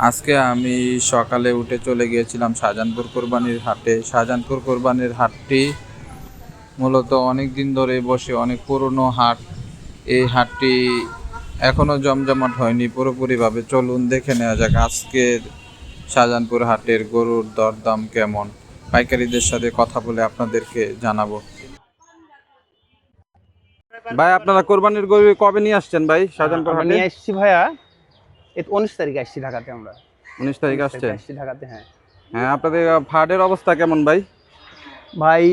আজকে আমি সকালে উঠে চলে গিয়েছিলাম শাহজাহানপুর কোরবানির হাটে। শাহজাহানপুর কোরবানির হাটটি মূলত অনেক দিন ধরে বসে, অনেক পুরনো হাট। এই হাটটি এখনও জমজমাট হয়নি পুরোপুরিভাবে। চলুন দেখে নেওয়া যাক আজকের শাহজাহানপুর হাটের গরুর দরদাম কেমন। পাইকারিদের সাথে কথা বলে আপনাদেরকে জানাবো। ভাই, আপনারা কোরবানির গরু কবে নিয়ে আসছেন ভাই শাহজাহানপুর হাটে? নিয়ে আসছি ভাইয়া, 19 তারিখে আসছি ঢাকাতে। আমরা 19 তারিখে আসছেন? আসছি ঢাকাতে। হ্যাঁ হ্যাঁ, আপনাদের হাটের অবস্থা কেমন ভাই? ভাই,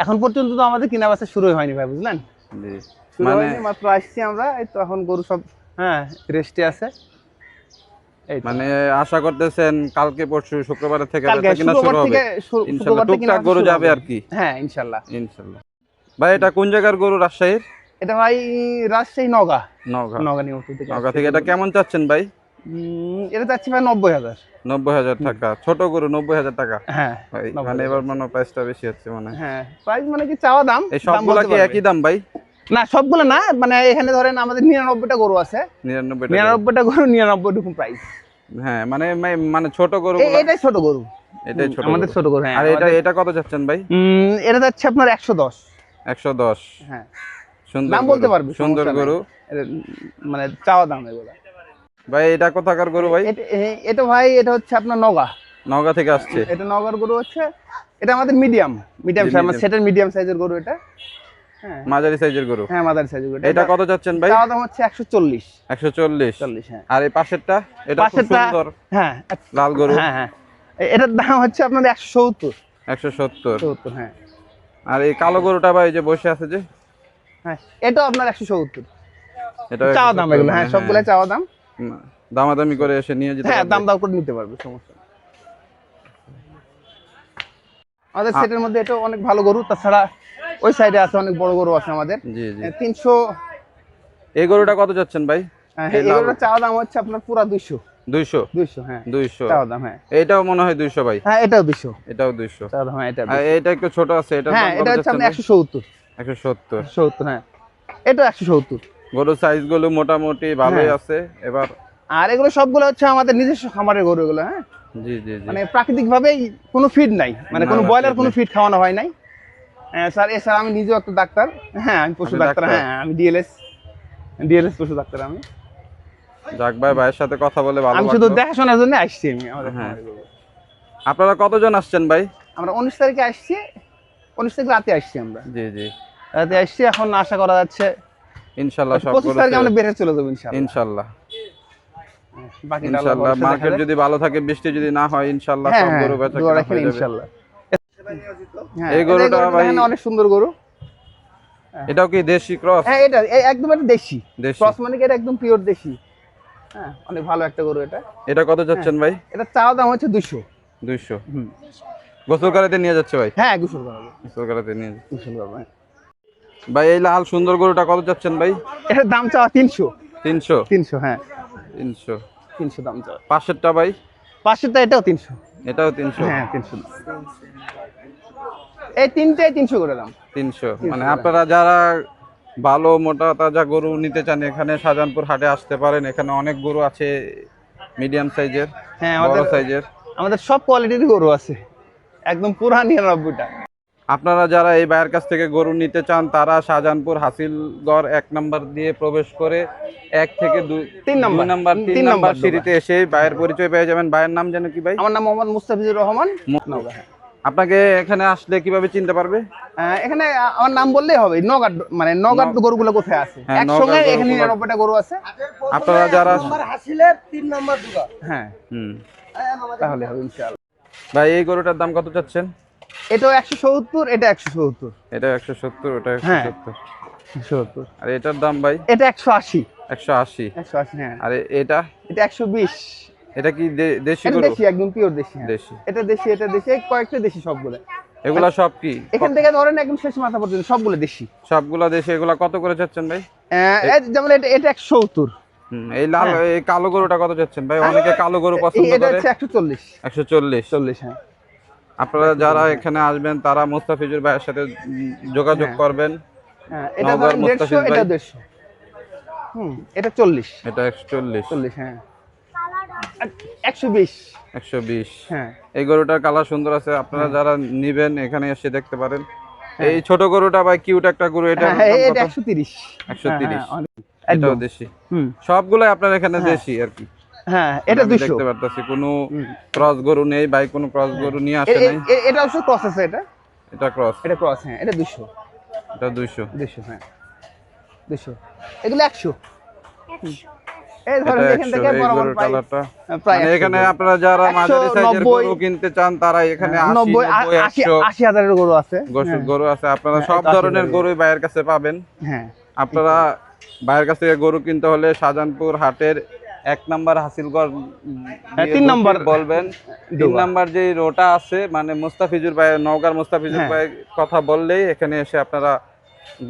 এখন পর্যন্ত তো আমাদের কেনা বেচা শুরুই হয়নি ভাই, বুঝলেন? জি, শুরু মানে হয়নি, মাত্র আসছি আমরা। এই তো এখন গরু সব রেস্টে আছে। এই তো। মানে আশা করতেছেন কালকে পরশু শুক্রবার থেকে কালকে বেচা কিনা শুক্রবার শুরু হবে? থেকে ইনশাআল্লাহ টুকটাক গরু যাবে আর কি। হ্যাঁ ইনশাআল্লাহ। ইনশাআল্লাহ। ভাই, এটা কোন জায়গার গরু? রাজশাহীর? এটা ভাই রাজশাহী নওগাঁ। নওগাঁ। নওগাঁ নিউজ থেকে। নওগাঁ থেকে। এটা কেমন চাচ্ছেন ভাই? এটা চাচ্ছি ভাই 90,000। 90,000 টাকা? ছোট গরু 90,000 টাকা? হ্যাঁ ভাই 90,000 মানে এবার মনে হয় প্রাইসটা বেশি হচ্ছে মনে হয়। হ্যাঁ প্রাইস মানে কি চাওয়া দাম? এই সবগুলা কি একই দাম ভাই? না, সবগুলো না, মানে এখানে ধরেন আমাদের 99টা গরু আছে। 99 টাকা? 99টা গরু 99 রকম প্রাইস। হ্যাঁ, মানে মানে ছোট গরু। এটাই ছোট গরু। এটাই ছোট আমাদের গরু। ছোট গরু। হ্যাঁ। আর এটা কত চাচ্ছেন ভাই? এটা যাচ্ছে আপনার 110। 110? হ্যাঁ, সুন্দর দাম বলতে পারবে, সুন্দর সমস্যা নাই। গরু। মানে চাওয়া দাম এগুলো। ভাই, এটা কোথাকার গরু ভাই? এটা ভাই, এটা হচ্ছে আপনার নওগাঁ। নওগাঁ থেকে আসছে? এটা নওগাঁর গরু হচ্ছে। এটা আমাদের মিডিয়াম সাইজ, আমার সেটের মিডিয়াম সাইজের গরু এটা। হ্যাঁ, মাঝারি সাইজের গরু? হ্যাঁ মাদার সাইজের গরু। এটা কত যাচ্ছেন ভাই? চাওয়া দাম হচ্ছে 140। 140? হ্যাঁ। আর এই পাশেরটা? এটা খুব সুন্দর হ্যাঁ লাল গরু। হ্যাঁ হ্যাঁ, এটার দাম হচ্ছে আপনার 170। 170? হ্যাঁ। আর এই কালো গরুটা ভাই যে বসে আছে যে? হ্যাঁ, এটাও আপনার 170। এটা চাওয়া দাম এগুলো। হ্যাঁ, সবগুলো চাওয়া দাম। দামাদামি করে এসে নিয়ে যেতে হ্যাঁ, পারবে? দাম দাম করে নিতে পারবে, সমস্যা নেই। আমাদের সেটের মধ্যে এটা অনেক ভালো গরু। তাছাড়া ওই সাইডে আছে অনেক বড় গরু আছে আমাদের। জি জি। 300। এই গরুটা কত যাচ্ছেন ভাই? এই গরুটার চাওয়া দাম হচ্ছে আপনার পুরো 200। 200? হ্যাঁ 200 চাওয়া দাম। হ্যাঁ, এটাও মনে হয় 200 ভাই? হ্যাঁ এটাও 200 এটাও 200? চাওয়া দাম। হ্যাঁ এটা আর এটা একটু ছোট আছে, এটার দাম হ্যাঁ, কত এটা হচ্ছে যাচ্ছেন আপনার ভাই? 170। 170? হ্যাঁ, এটা 170। গরুর সাইজ গুলো মোটামুটি ভালোই আছে এবার। আর এগুলো সবগুলো হচ্ছে আমাদের নিজস্ব খামারের গরু এগুলো। হ্যাঁ, জি জি জি। মানে প্রাকৃতিক ভাবেই কোনো ফিড নাই, মানে কোনো ব্রয়লার কোনো ফিড খাওয়ানো হয় নাই। স্যার, এছাড়া আমি নিজেও একটা ডাক্তার। হ্যাঁ, আমি পশু ডাক্তার। হ্যাঁ, আমি ডিএলএস পশু ডাক্তার আমি। যাক ভাই, ভাইয়ের সাথে কথা বলে ভালো আমি লাগলো। শুধু দেখাশোনার জন্য আসছি আমি আমাদের হ্যাঁ। খামারে গরু। আপনারা কতজন আসছেন ভাই? আমরা 19 তারিখে আসছি। 19 তারিখ রাতে আসছি আমরা। জি জি। রাতে আসছি, এখন আশা করা যাচ্ছে ইনশাআল্লাহ সব 25 তারিখে আমরা বের হয়ে চলে যাবো ইনশাআল্লাহ। ইনশাআল্লাহ। বাকিটা ইনশাআল্লাহ মার্কেট যদি ভালো থাকে, বৃষ্টি যদি না হয়, ইনশাআল্লাহ সব গরু বেচা দোয়া কেনা রাখেন হয়ে যাবে ইনশাআল্লাহ। এই গরুটা ভাই অনেক সুন্দর গরু। এটাও কি দেশি ক্রস? হ্যাঁ, এটা একদম একটা দেশি ক্রস, মানে কি এটা একদম পিওর দেশি। হ্যাঁ, অনেক ভালো একটা গরু এটা। এটা কত যাচ্ছেন ভাই? এটা চাওয়া দাম হচ্ছে 200। 200? গোসল করাতে নিয়ে যাচ্ছে ভাই? হ্যাঁ, গোসল করাবো। গোসল করাতে নিয়ে যাচ্ছে। গোসল করাবো। ভাই, এই লাল সুন্দর গরুটা কত যাচ্ছেন ভাই? এটার দাম চাওয়া 300। 300? হ্যাঁ 300 দাম চাওয়া। পাশেরটা ভাই? পাশেরটা এটাও 300। এটাও 300? হ্যাঁ 300 দাম। এই তিনটাই 300 করে দাম। 300? মানে আপনারা যারা ভালো মোটা তাজা গরু নিতে চান, এখানে শাহজাহানপুর হাটে আসতে পারেন। এখানে অনেক গরু আছে, মিডিয়াম সাইজের, হ্যাঁ, বড় সাইজের। আমাদের সব কোয়ালিটির গরু আছে, একদম পুরা 99টা। আপনারা যারা এই ভাইয়ের কাছ থেকে গরু নিতে চান, তারা শাহজাহানপুর হাসিলগড় 1 নাম্বার দিয়ে প্রবেশ করে 1 থেকে 3 নাম্বার সিঁড়িতে এসে ভাইয়ের পরিচয় পেয়ে যাবেন। ভাইয়ের নাম যেন কি ভাই? আমার নাম মোহাম্মদ মুস্তাফিজুর রহমান। আপনাকে এখানে আসলে কিভাবে চিনতে পারবে? এখানে আমার নাম বললেই হবে। নওগাঁ, মানে নওগাঁ গরুগুলো কোথায় আছে একসঙ্গে, এখানে 99টা গরু আছে। আপনারা যারা হাসিলের 3 নম্বর দোকান। হ্যাঁ, তাহলে হবে ইনশাআল্লাহ। ভাই, এই গরুটার দাম কত চাচ্ছেন? এটাও 170, এটা 170। এটা 170, ওটা 170। 170। আর এটার দাম ভাই? এটা 180। 180? হ্যাঁ। আর এটা? এটা 120। এটা কি দেশি এটা গরু? দেশি, একদম পিওর দেশি। দেশি? এটা দেশি, এটা দেশি, কয়েকটা দেশি সবগুলো। এগুলা সব কি? এখান থেকে ধরেন একদম শেষ মাথা পর্যন্ত সবগুলো দেশি। সবগুলা দেশি? এগুলা কত করে চাচ্ছেন ভাই? যেমন এটা 170। এই লাল এই কালো গরুটা কত চাচ্ছেন ভাই? অনেকে কালো গরু পছন্দ করে। এটা হচ্ছে 140। 140? হ্যাঁ। আপনারা যারা এখানে আসবেন, তারা মুস্তাফিজুর ভাইয়ের সাথে যোগাযোগ করবেন। হ্যাঁ, এটা ধরেন 150, এটা 150। এটা 40। এটা 140? হ্যাঁ। 120। 120। হ্যাঁ এই গরুটার কালার সুন্দর আছে, আপনারা যারা নিবেন এখানে এসে দেখতে পারেন। এই ছোট গরুটা ভাই কিউট একটা গরু, এটা এটা 130। 130। একদম এটাও দেশি। হুম সবগুলাই আপনার এখানে দেশি আর কি। হ্যাঁ এটা আমি 200। দেখতে পারতাছি কোনো ক্রস গরু নেই ভাই, কোনো ক্রস গরু নিয়ে আসে নাই। এটা অবশ্য ক্রস আছে, এটা ক্রস, এটা ক্রস। হ্যাঁ এটা 200। এটা 200। 200 হ্যাঁ 200। এগুলো 100। এই এটা ধরেন এখান 100। থেকে এই বরাবর গরুর কালারটা প্রায় মানে 100 এখানে গরু। আপনারা যারা মাঝারি সাইজের 190, গরু কিনতে চান তারা এখানে 80, 90, 90, 100 80 হাজারের গরু আছে। গরু আছে। আপনারা হ্যাঁ, সব 80 ধরনের হাজারের গরুই ভাইয়ের কাছে পাবেন। হ্যাঁ আপনারা ভাইয়ের কাছ থেকে গরু কিনতে হলে শাহজাহানপুর হাটের 1 নম্বর হাসিলগড় হ্যাঁ, দিয়ে 3 নম্বর বলবেন। 3 নম্বর যে রোটা আছে মানে মুস্তাফিজুর ভাই, নওগাঁর মুস্তাফিজুর হ্যাঁ। ভাই কথা বললেই এখানে এসে আপনারা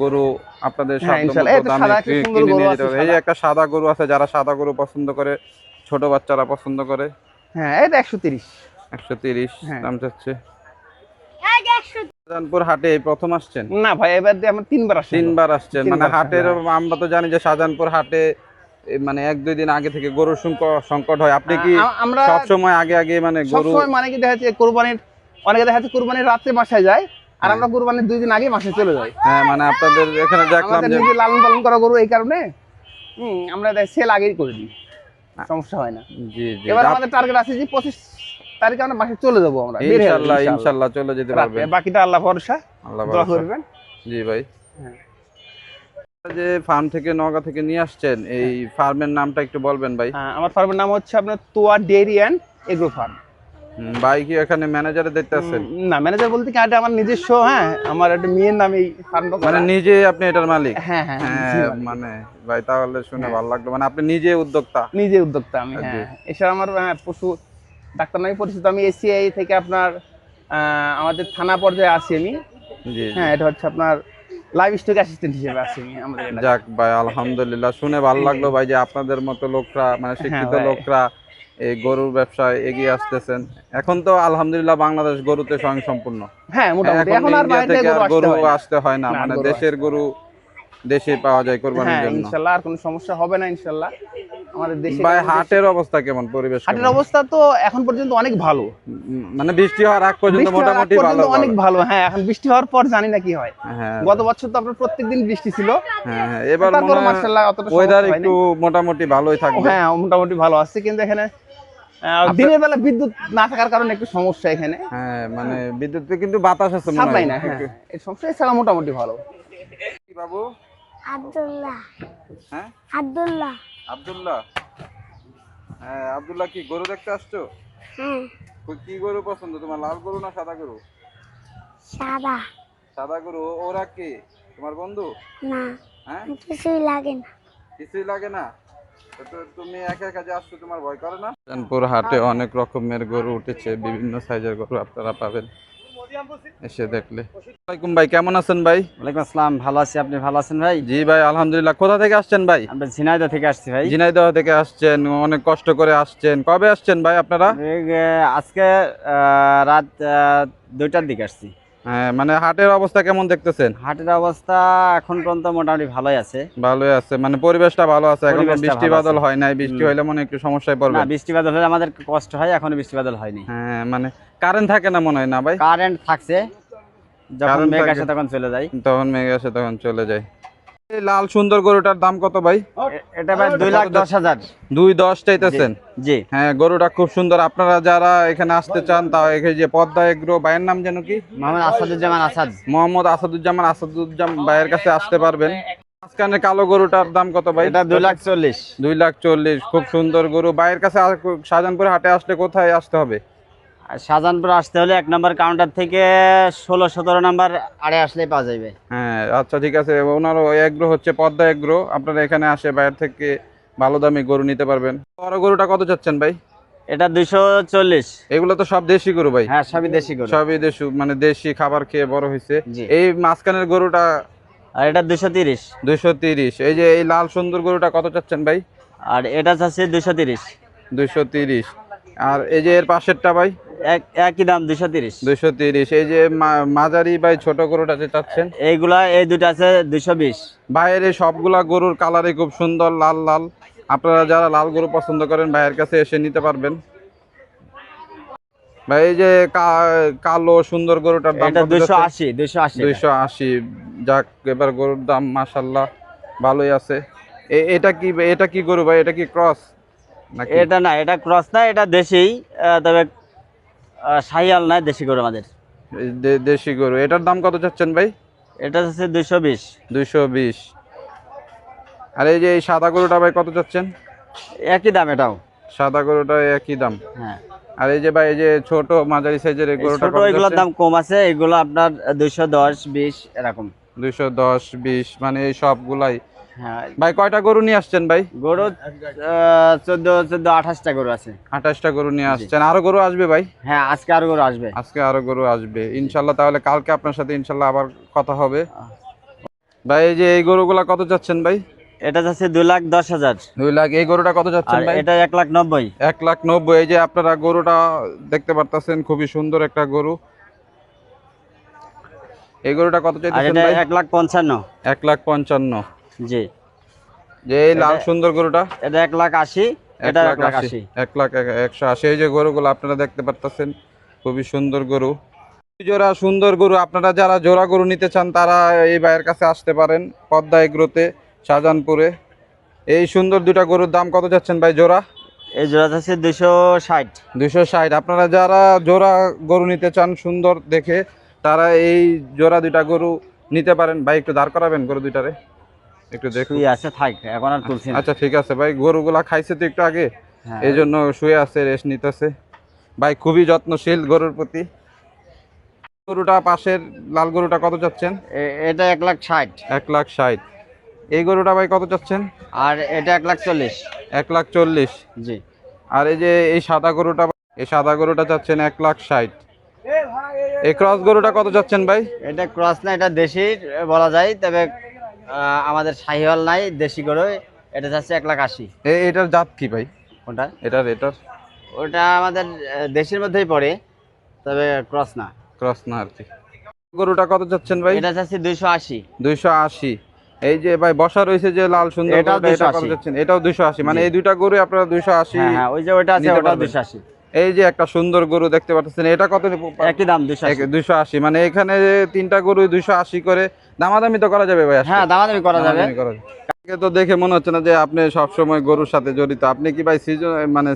গরু আপনাদের হ্যাঁ, সাধ্য ইনশাআল্লাহ। মতো এই তো দামে সাদা একটা সুন্দর কিনে গরু নিয়ে আছে, যেতে পারবেন। এই যে একটা সাদা গরু আছে, যারা সাদা গরু পছন্দ করে, ছোট বাচ্চারা পছন্দ করে। হ্যাঁ এটা 130। 130 হ্যাঁ। দাম চাচ্ছে। শাহজাহানপুর হাটে এই প্রথম আসছেন? না ভাই এবার দিয়ে আমার 3 বার আসছে। 3 বার আসছেন। মানে 3 বার হাটের আসছে, আমরা তো জানি যে শাহজাহানপুর হাটে মানে 1-2 দিন আগে থেকে গরুর সংকট হয়। আপনি কি আমরা সব সময় আগে আগে মানে সব গরু? সময় মানে কি দেখা যাচ্ছে কুরবানির, অনেকে দেখা যাচ্ছে কুরবানির রাতে বাসায় যায়, আর আমরা কুরবানির 2 দিন আগে বাসায় চলে যাই। হ্যাঁ মানে আপনাদের এখানে দেখলাম আমাদের যে নিজে লালন পালন করা গরু, এই কারণে আমরা সেল আগেই করে দিই, সমস্যা হয় না। জি জি এবার আমাদের টার্গেট আছে যে 25 তারিখে আমরা বাসায় চলে যাবো, আমরা বের হয়ে যাবো ইনশাআল্লাহ ইনশাআল্লাহ চলে যেতে রাতে। পারবেন। বাকিটা আল্লাহ ভরসা, আল্লাহ দোয়া ভরসা। করবেন। জি ভাই। হ্যাঁ। যে ফার্ম থেকে নওগাঁ থেকে নিয়ে আসছেন, এই ফার্মের নামটা একটু বলবেন ভাই। আমার ফার্মের নাম হচ্ছে আপনার তোয়া ডেইরি অ্যান্ড এগ্রো ফার্ম। ভাই কি এখানে ম্যানেজারে দেখতে আছেন? না ম্যানেজার বলতে কি, এটা আমার নিজস্ব। হ্যাঁ আমার একটা মেয়ের নামে এই ফার্মটা মানে নিজে আপনি এটার মালিক? হ্যাঁ হ্যাঁ হ্যাঁ মানে ভাই তাহলে শুনে ভালো লাগলো, মানে আপনি নিজে উদ্যোক্তা। নিজে উদ্যোক্তা আমি। হ্যাঁ এছাড়া আমার পশু ডাক্তার নামে পরিচিত। আমি এসিআই থেকে আপনার আমাদের থানা পর্যায়ে আছি আমি। জি হ্যাঁ এটা হচ্ছে আপনার লাইভ স্টক অ্যাসিস্ট্যান্ট হিসেবে আছি আমি আমাদের এলাকায়। যাক ভাই আলহামদুলিল্লাহ, শুনে ভালো লাগলো ভাই যে আপনাদের মতো লোকরা মানে শিক্ষিত ভাই। লোকরা এই গরুর ব্যবসায় এগিয়ে আসতেছেন। এখন তো আলহামদুলিল্লাহ বাংলাদেশ গরুতে স্বয়ংসম্পূর্ণ। হ্যাঁ মোটামুটি এখন আর ইন্ডিয়া বাইরে থেকে থেকে আর গরু গরু আসতে হয় না, না, মানে গরু দেশের গরু দেশে পাওয়া যায় কোরবানির হ্যাঁ জন্য। ইনশাআল্লাহ আর কোনো সমস্যা হবে না ইনশাআল্লাহ আমাদের দেশে। ভাই হাটের অবস্থা কেমন, পরিবেশ হাটের কেমন? অবস্থা তো এখন পর্যন্ত অনেক ভালো। মানে বৃষ্টি হওয়ার আগ পর্যন্ত বৃষ্টি হওয়ার আগ মোটামুটি পর্যন্ত ভালো। অনেক ভালো। হ্যাঁ এখন বৃষ্টি হওয়ার পর জানি না কি হয়। হ্যাঁ গত বছর তো আপনার প্রত্যেকদিন বৃষ্টি ছিল। হ্যাঁ হ্যাঁ, এবার তারপর মনে হয় মাশাআল্লাহ অতটা ওয়েদার সমস্যা একটু মোটামুটি ভালোই থাকবে। হ্যাঁ মোটামুটি ভালো আছে, কিন্তু এখানে দিনের বেলা বিদ্যুৎ না থাকার কারণে একটু সমস্যা এখানে। হ্যাঁ মানে বিদ্যুতে কিন্তু বাতাস আছে মনে সাপ্লাই হয় না। হ্যাঁ একটু। এই সমস্যা এছাড়া মোটামুটি ভালো। কি বাবু? আব্দুল্লাহ। হ্যাঁ আব্দুল্লাহ। আব্দুল্লাহ। হ্যাঁ আব্দুল্লাহ, কি গরু দেখতে আসছো? হ্যাঁ কি গরু পছন্দ তোমার, লাল গরু না সাদা গরু? সাদা। সাদা গরু। ওরা কি তোমার বন্ধু? না হ্যাঁ কিছুই লাগে না। কিছুই লাগে না তো তুমি একা একা যে আসছো, তোমার ভয় করে না? শাহজাহানপুর হাটে অনেক রকমের গরু উঠেছে, বিভিন্ন সাইজের গরু আপনারা পাবেন এসে দেখলে। ওয়ালাইকুম ভাই, কেমন আছেন ভাই? ওয়ালাইকুম আসসালাম, ভালো আছি। আপনি ভালো আছেন ভাই? জি ভাই আলহামদুলিল্লাহ। কোথা থেকে আসছেন ভাই? আমরা ঝিনাইদহ থেকে আসছি ভাই। ঝিনাইদহ থেকে আসছেন, অনেক কষ্ট করে আসছেন। কবে আসছেন ভাই আপনারা? আজকে রাত 2টার দিকে আসছি। হ্যাঁ মানে হাটের অবস্থা কেমন দেখতেছেন? হাটের অবস্থা এখন পর্যন্ত মোটামুটি ভালোই আছে। ভালোই আছে, মানে পরিবেশটা ভালো আছে, এখন পরিবেশটা বৃষ্টি ভালো বাদল আছে। হয় নাই। বৃষ্টি হইলে মনে হয় একটু সমস্যায় পড়বে। না বৃষ্টি বাদল হলে আমাদের কষ্ট হয়, এখনো বৃষ্টি বাদল হয়নি। হ্যাঁ মানে কারেন্ট থাকে না মনে হয় না ভাই? কারেন্ট থাকছে, যখন কারেন্ট মেঘ থাকে। আসে তখন চলে যায়। তখন মেঘ আসে তখন চলে যায়। এই লাল সুন্দর গরুটার দাম কত ভাই? এটা ভাই 2,10,000। 2.10 চাইতেছেন? জি হ্যাঁ গরুটা খুব সুন্দর। আপনারা যারা এখানে আসতে চান তা এই যে পদ্মা এগ্রো ভাইয়ের নাম যেন কি? মোহাম্মদ আসাদুজ্জামান আসাদ। মোহাম্মদ আসাদুজ্জামান ভাইয়ের কাছে আসতে পারবেন। মাঝখানে কালো গরুটার দাম কত ভাই? এটা 2,40,000। 2,40,000। খুব সুন্দর গরু। ভাইয়ের কাছে শাহজাহানপুর হাটে আসলে কোথায় আসতে হবে? আর শাহজাহানপুর আসতে হলে 1 নম্বর কাউন্টার থেকে 16-17 নম্বর আড়ে আসলেই পাওয়া যাবে। হ্যাঁ আচ্ছা ঠিক আছে। ওনার এগ্রো হচ্ছে পদ্মা এগ্রো। আপনারা এখানে আসে বাইরে থেকে ভালো দামে গরু নিতে পারবেন। বড় গরুটা কত চাচ্ছেন ভাই? এটা 240। এগুলো তো সব দেশি গরু ভাই? হ্যাঁ সবই দেশি গরু। সবই দেশি, মানে দেশি খাবার খেয়ে বড় হয়েছে। জি। এই মাঝখানের গরুটা? আর এটা 230। 230। এই যে এই লাল সুন্দর গরুটা কত চাচ্ছেন ভাই? আর এটা চাচ্ছে 230। 230। আর এই যে এর পাশেরটা ভাই? একই দাম 230। 230। এই যে মাঝারি ভাই ছোট গরুটা যে চাচ্ছেন? এইগুলা এই দুটো আছে 220। ভাইয়ের এই সবগুলা গরুর কালারই খুব সুন্দর, লাল লাল। আপনারা যারা লাল গরু পছন্দ করেন ভাইয়ের কাছে এসে নিতে পারবেন। ভাই এই যে কালো সুন্দর গরুটার দাম এটা কত যাচ্ছে? 280 280। যাক, এবার গরুর দাম মাশাআল্লাহ ভালোই আছে। এটা কি গরু ভাই? এটা কি ক্রস নাকি? এটা না, এটা ক্রস না, এটা দেশি, তবে শাহিয়াল না, দেশি গরু আমাদের। দেশি গরু। এটার দাম কত চাচ্ছেন ভাই? এটা হচ্ছে 220। 220। আর এই যে এই সাদা গরুটা ভাই কত চাচ্ছেন? একই দাম এটাও। সাদা গরুটা একই দাম। হ্যাঁ। আর এই যে ভাই এই যে ছোট মাঝারি সাইজের এই গরুটা ছোট কত এগুলোর যাচ্ছে? দাম কম আছে, এগুলো আপনার 210 20 এরকম। 210 20 মানে এই সবগুলাই। হ্যাঁ। ভাই কয়টা গরু নিয়ে আসছেন ভাই? গরু 14 28টা গরু আছে। 28টা গরু নিয়ে আসছেন। আরো গরু আসবে ভাই? হ্যাঁ, আজকে আরো গরু আসবে। আজকে আরো গরু আসবে ইনশাল্লাহ। তাহলে কালকে আপনার সাথে ইনশাল্লাহ আবার কথা হবে। ভাই এই যে এই গরুগুলা কত যাচ্ছেন ভাই? এটা যাচ্ছে 2,10,000। 2 লাখ। এই গরুটা কত আর যাচ্ছেন ভাই? এটা 1,90,000। 1,90,000। এই যে আপনারা গরুটা দেখতে পারতেছেন, খুবই সুন্দর একটা গরু। এই গরুটা কত আর চাইতেছেন এটা ভাই? 1,55,000। 1,55,000। জি। যে এই লাল সুন্দর গরুটা? এটা 1,80,000। এটা 1,80,000। 1,80,000। এই যে গরুগুলো আপনারা দেখতে পারতেছেন, খুবই সুন্দর গরু। জোড়া সুন্দর গরু। আপনারা যারা জোড়া গরু নিতে চান তারা এই ভাইয়ের কাছে আসতে পারেন, পদ্মা এগ্রোতে, শাহজাহানপুরে। এই সুন্দর দুটা গরুর দাম কত যাচ্ছেন ভাই জোড়া? এই জোড়া যাচ্ছে 260। 260। আপনারা যারা জোড়া গরু নিতে চান সুন্দর দেখে, তারা এই জোড়া দুইটা গরু নিতে পারেন। ভাই একটু দাঁড় করাবেন গরু দুইটারে, একটু দেখুন। শুয়ে আছে, থাক, এখন আর তুলছি না। আচ্ছা ঠিক আছে ভাই। গরুগুলা খাইছে তো একটু আগে, হ্যাঁ। এই জন্য শুয়ে আছে, রেস্ট নিতেছে। ভাই খুবই যত্নশীল গরুর প্রতি। গরুটা পাশের লাল গরুটা কত চাচ্ছেন? এটা 1,60,000। 1,60,000। এই গরুটা ভাই কত চাচ্ছেন? আর এটা 1,40,000। 1,40,000। জি। আর এই যে এই সাদা গরুটা, এই সাদা গরুটা চাচ্ছেন 1,60,000। এই ক্রস গরুটা কত চাচ্ছেন ভাই? এটা ক্রস না, এটা দেশি বলা যায়, তবে আমাদের শাহিওয়াল নাই, দেশি গরু। এটা যাচ্ছে 1,80,000। এটার জাত কি ভাই? কোনটা? এটার ওটা আমাদের দেশের মধ্যেই পড়ে, তবে ক্রস না। ক্রস না আর কি। গরুটা কত চাচ্ছেন ভাই? এটা যাচ্ছে 280। 280। এই যে ভাই বসা রয়েছে যে লাল সুন্দর এটাও গরুটা, এটা কত 280 যাচ্ছেন? এটাও 280। মানে জি। এই দুইটা গরু আপনারা 280। হ্যাঁ হ্যাঁ, ওই যে ওটা আছে, নিতে ওটাও পারবেন। 280। এই যে একটা সুন্দর গরু দেখতে পাচ্ছেন, এটা কত? একই দাম, 280। 280। মানে এখানে তিনটা গরু 280 করে। দামাদামি তো করা যাবে ভাই আজকে? হ্যাঁ, দামাদামি করা যাবে। দামাদামি করা যাবে। কালকে তো দেখে মনে হচ্ছে না যে আপনি সব সময় গরুর সাথে জড়িত। আপনি কি ভাই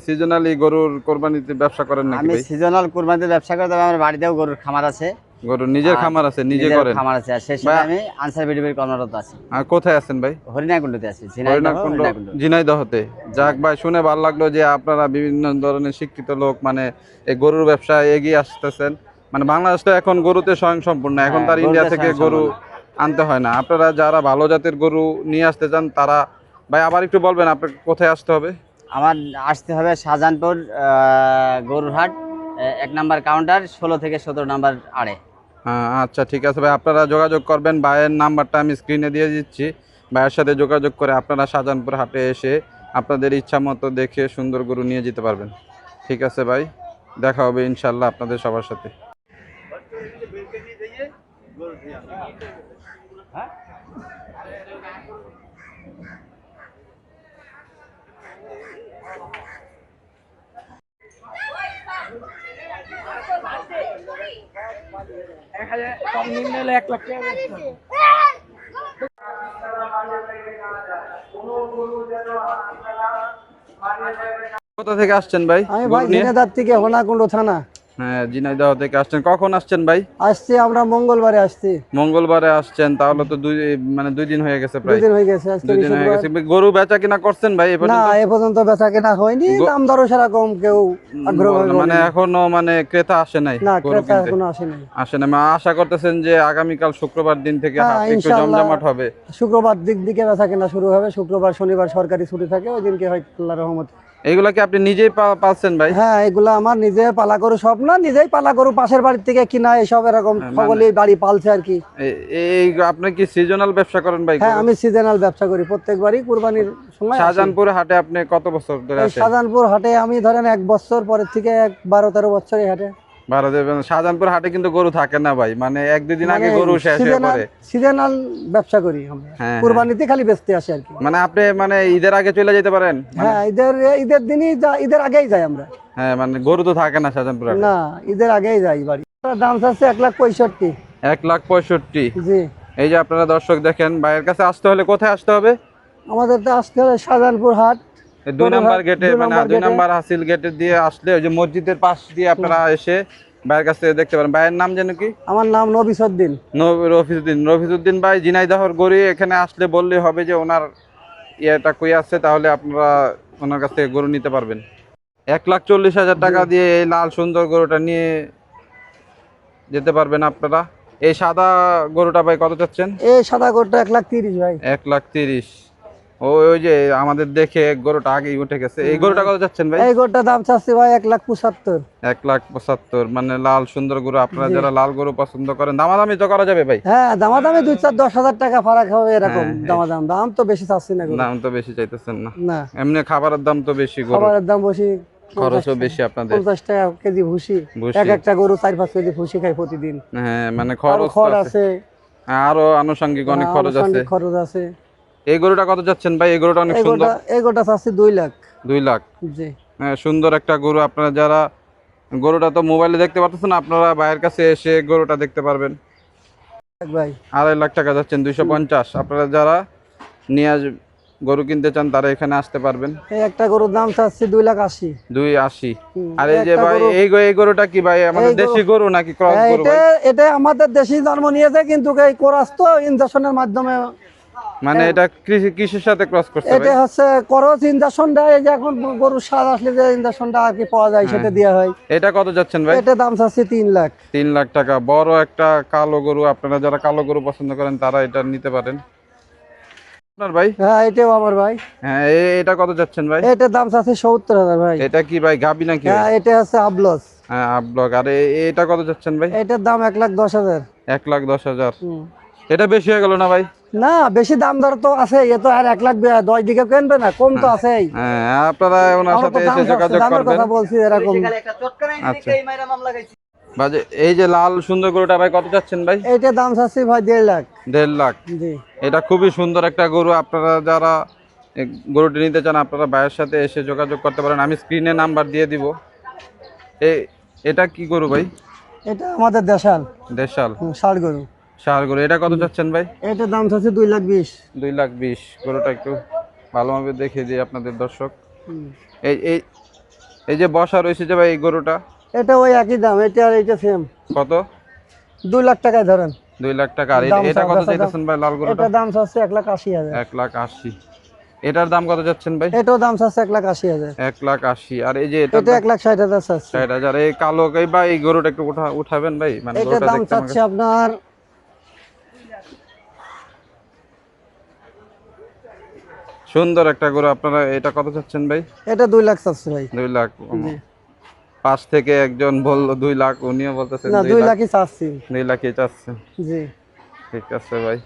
সিজনালি গরুর কোরবানিতে ব্যবসা করেন নাকি আমি ভাই? সিজনাল কুরবানিতে ব্যবসা করি, তবে আমার বাড়িতেও গরুর খামার আছে। গরুর নিজের আর খামার আছে, নিজে নিজের করেন? খামার আছে, আর সেই সাথে ভাই- আমি আনসার বিডিবির কর্মরত আছি। আর কোথায় আছেন ভাই? হরিণাকুণ্ডুতে আছি, হরিণাকুণ্ড, ঝিনাইদহতে। যাক ভাই, শুনে ভালো লাগলো যে আপনারা বিভিন্ন ধরনের শিক্ষিত লোক মানে এই গরুর ব্যবসায় এগিয়ে আসতেছেন। মানে বাংলাদেশটা এখন গরুতে স্বয়ংসম্পূর্ণ। এখন হ্যাঁ, তার ইন্ডিয়া গরুতে থেকে স্বয়ংসম্পূর্ণ। গরু আনতে হয় না। আপনারা যারা ভালো জাতের গরু নিয়ে আসতে চান তারা, ভাই আবার একটু বলবেন আপনাকে কোথায় আসতে হবে? আমার আসতে হবে শাহজাহানপুর গরুরহাট, 1 নাম্বার কাউন্টার, 16 থেকে 17 নাম্বার আড়ে। হ্যাঁ আচ্ছা ঠিক আছে ভাই, আপনারা যোগাযোগ করবেন। ভাইয়ের নাম্বারটা আমি স্ক্রিনে দিয়ে দিচ্ছি। ভাইয়ের সাথে যোগাযোগ করে আপনারা শাহজাহানপুর হাটে এসে আপনাদের ইচ্ছা মতো দেখে সুন্দর গরু নিয়ে যেতে পারবেন। ঠিক আছে ভাই, দেখা হবে ইনশাল্লাহ আপনাদের সবার সাথে। কোথা থেকে আসছেন ভাই? আমি ভাই গরু নিয়ে? ঝিনাইদহ থেকে হরিণাকুণ্ড থানা হ্যাঁ, ঝিনাইদহ থেকে আসছেন। কখন আসছেন ভাই? আসছি, আমরা মঙ্গলবারে আসছি। মঙ্গলবারে আসছেন, তাহলে তো দুই দিন হয়ে গেছে প্রায়। দুদিন হয়ে গেছে, আজকে 2 দিন হয়ে শুক্রবার। গেছে। গরু বেচা কিনা করছেন ভাই এ না, পর্যন্ত? এ পর্যন্ত বেচা কেনা হয়নি, দাম দরও সেরকম কেউ আগ্রহ মানে এখনো মানে ক্রেতা আসে নাই না, গরু ক্রেতা কিনতে? এখনো আসেনি। আসে না। আশা করতেছেন যে আগামীকাল শুক্রবার দিন থেকে হ্যাঁ, হাট একটু ইনশাআল্লাহ। জমজমাট হবে। শুক্রবার দিকে বেচা কেনা শুরু হবে। শুক্রবার শনিবার সরকারি ছুটি থাকে, ওই দিনকে হয় আল্লাহর রহমত। এইগুলা কি আপনি নিজেই পাচ্ছেন ভাই? হ্যাঁ, এগুলা আমার নিজে পালা গরু সব না, নিজেই পালা গরু, পাশের বাড়ির থেকে কিনা, এসব এরকম সকলেই বাড়ি পালছে আর কি। এই আপনি কি সিজনাল ব্যবসা করেন ভাই? হ্যাঁ, আমি সিজনাল ব্যবসা করি, প্রত্যেকবারই কুরবানির সময় আসি। শাহজাহানপুর হাটে আপনি কত বছর ধরে এই আসেন? শাহজাহানপুর হাটে আমি ধরেন 1 বছর পরের থেকে 12-13 বছর এই হাটে। ভাড়া দেবেন। শাহজাহানপুর হাটে কিন্তু গরু থাকে না ভাই, মানে 1-2 দিন আগে গরু শেষ হয়ে পড়ে। সিজনাল ব্যবসা করি আমরা, হ্যাঁ, কুরবানিতে খালি বেচতে আসি আর কি। মানে আপনি মানে ঈদের আগে চলে যেতে পারেন? হ্যাঁ, ঈদের দিনই ঈদের আগেই যাই আমরা। হ্যাঁ, মানে গরু তো থাকে না শাহজাহানপুর হাটে। না, ঈদের আগেই যাই বাড়ি। দাম চাচ্ছে 1,65,000। 1,65,000। জি, এই যে আপনারা দর্শক দেখেন, ভাইয়ের কাছে আসতে হলে কোথায় আসতে হবে? আমাদের তো আসতে হবে শাহজাহানপুর হাট, এই 2 নাম্বার গেটে, 2 মানে নাম্বার 2 গেটে। নাম্বার হাসিল গেটে দিয়ে আসলে ওই যে মসজিদের পাশ দিয়ে আপনারা এসে ভাইয়ের কাছে দেখতে পারেন। ভাইয়ের নাম যেন কি? আমার নাম নবিসউদ্দিন। রফিজউদ্দিন ভাই, ঝিনাইদহর গরু। এখানে আসলে বললে হবে যে ওনার ইয়েটা কই আছে, তাহলে আপনারা ওনার কাছ থেকে গরু নিতে পারবেন। 1,40,000 টাকা দিয়ে এই লাল সুন্দর গরুটা নিয়ে যেতে পারবেন আপনারা। এই সাদা গরুটা ভাই কত চাচ্ছেন? এই সাদা গরুটা 1,30,000 ভাই। 1,30,000। ওই যে আমাদের দেখে গরুটা আগেই উঠে গেছে। এই গরুটা কত চাচ্ছেন ভাই? এই গরুটার দাম চাচ্ছি ভাই 1,75,000। 1,75,000, মানে লাল সুন্দর গরু। আপনারা যারা লাল গরু পছন্দ করেন, দামাদামি তো করা যাবে ভাই? হ্যাঁ, দামাদামি 2-4-10,000 টাকা ফারাক হবে এরকম। হ্যাঁ, দাম তো বেশি চাচ্ছি না গরু। দাম তো বেশি চাইতেছেন না? না, এমনি খাবারের দাম তো বেশি, গরু খাবারের দাম বেশি, খরচও বেশি আপনাদের। 50 টাকা কেজি ভুসি। ভুসি। এক একটা গরু 4-5 কেজি ভুসি খায় প্রতিদিন। হ্যাঁ, মানে আরো খরচ তো খড় আছে। আছে, হ্যাঁ, আরো আনুষঙ্গিক অনেক খরচ আছে। আনুষঙ্গিক খরচ আছে। এই গরুটা কত যাচ্ছেন ভাই? এই গরুটা অনেক সুন্দর। এই গরুটা চাচ্ছি 2 লাখ। 2 লাখ। জি, হ্যাঁ, সুন্দর একটা গরু। আপনারা যারা গরুটা তো মোবাইলে দেখতে পাচ্ছেন, আপনারা ভাইয়ের কাছে এসে গরুটা দেখতে পারবেন। ভাই 2.5 লাখ টাকা যাচ্ছেন, 250। আপনারা যারা নিয়ে গরু কিনতে চান তারা এখানে আসতে পারবেন। এই একটা গরুর দাম চাচ্ছি 2,80,000। 280। হুম, আর এই যে একটা ভাই গরু- এই গরুটা কি ভাই আমাদের এই গরু- দেশি গরু নাকি ক্রস হ্যাঁ, গরু ভাই? এটা আমাদের দেশি জন্ম নিয়েছে, কিন্তু এই কোরাস তো ইনজেকশনের মাধ্যমে। মানে এটা কৃষির সাথে ক্রস করছে এটা ভাই? হচ্ছে করস ইনজেকশন দেয়, এই যে এখন গরুর স্বাদ আসলে যে ইনজেকশনটা আর কি পাওয়া যায় সেটা দেওয়া হয়। এটা কত যাচ্ছেন ভাই? এটা দাম চাচ্ছি 3 লাখ। 3 লাখ টাকা। বড় একটা কালো গরু। আপনারা যারা কালো গরু পছন্দ করেন তারা এটা নিতে পারেন। আপনার ভাই? হ্যাঁ, এটাও আমার ভাই। হ্যাঁ, এটা কত যাচ্ছেন ভাই? এটার দাম চাচ্ছি 70,000 ভাই। এটা কি ভাই গাবি নাকি? হ্যাঁ, এটা হচ্ছে আবলস। হ্যাঁ, আপলক। আর এটা কত যাচ্ছেন ভাই? এটার দাম 1,10,000। 1,10,000। এটা বেশি হয়ে গেল না ভাই? না, বেশি দাম দর তো আছে, এ তো আর 1,10,000 দিকে কিনবে না, কম তো আছেই। হ্যাঁ, আপনারা ওনার আমরা সাথে তো এসে যোগাযোগ দামের করবেন। কথা বলছি এরকম। আচ্ছা বাজে। এই যে লাল সুন্দর গরুটা ভাই কত যাচ্ছেন ভাই? এইটার দাম চাচ্ছি ভাই 1.5 লাখ। 1.5 লাখ। জি, এটা খুবই সুন্দর একটা গরু। আপনারা যারা এই গরুটি নিতে চান আপনারা ভাইয়ের সাথে এসে যোগাযোগ করতে পারেন। আমি স্ক্রিনে নাম্বার দিয়ে দিব। এটা কি গরু ভাই? এটা আমাদের দেশাল দেশাল ষাঁড় গরু। ষাঁড় গরু। এটা কত যাচ্ছেন ভাই? এটার দাম চাচ্ছি 2,20,000। 2,20,000। গরুটা একটু ভালোভাবে দেখিয়ে দিই আপনাদের দর্শক। হুম। এই এই এই যে বসা রয়েছে যে ভাই এই গরুটা এটা ওই একই দাম, এটা আর এটা সেম। কত? 2 লাখ টাকায় ধরেন। 2 লাখ টাকা। আর দাম এটা কত চাওয়া চাইতেছেন ভাই লাল গরুটা? এটার দাম চাচ্ছে 1,80,000। 1,80,000। এটার দাম কত যাচ্ছেন ভাই? এটাও দাম চাচ্ছে 1,80,000। 1,80,000। আর এই যে এটা এটা 1,60,000 চাচ্ছে। 60,000। এই কালো বা এই গরুটা একটু উঠাবেন ভাই, মানে এটার গরুটা দাম দেখতে আমার চাচ্ছে আপনার সুন্দর একটা গরু। আপনারা এটা কত চাচ্ছেন ভাই? এটা 2 লাখ চাচ্ছে ভাই। 2 লাখ। জি। পাশ থেকে একজন বললো 2 লাখ, উনিও বলতেছেন না, 2 2 লাখ। লাখই চাচ্ছি। 2 লাখই চাচ্ছেন। জি। ঠিক আছে ভাই।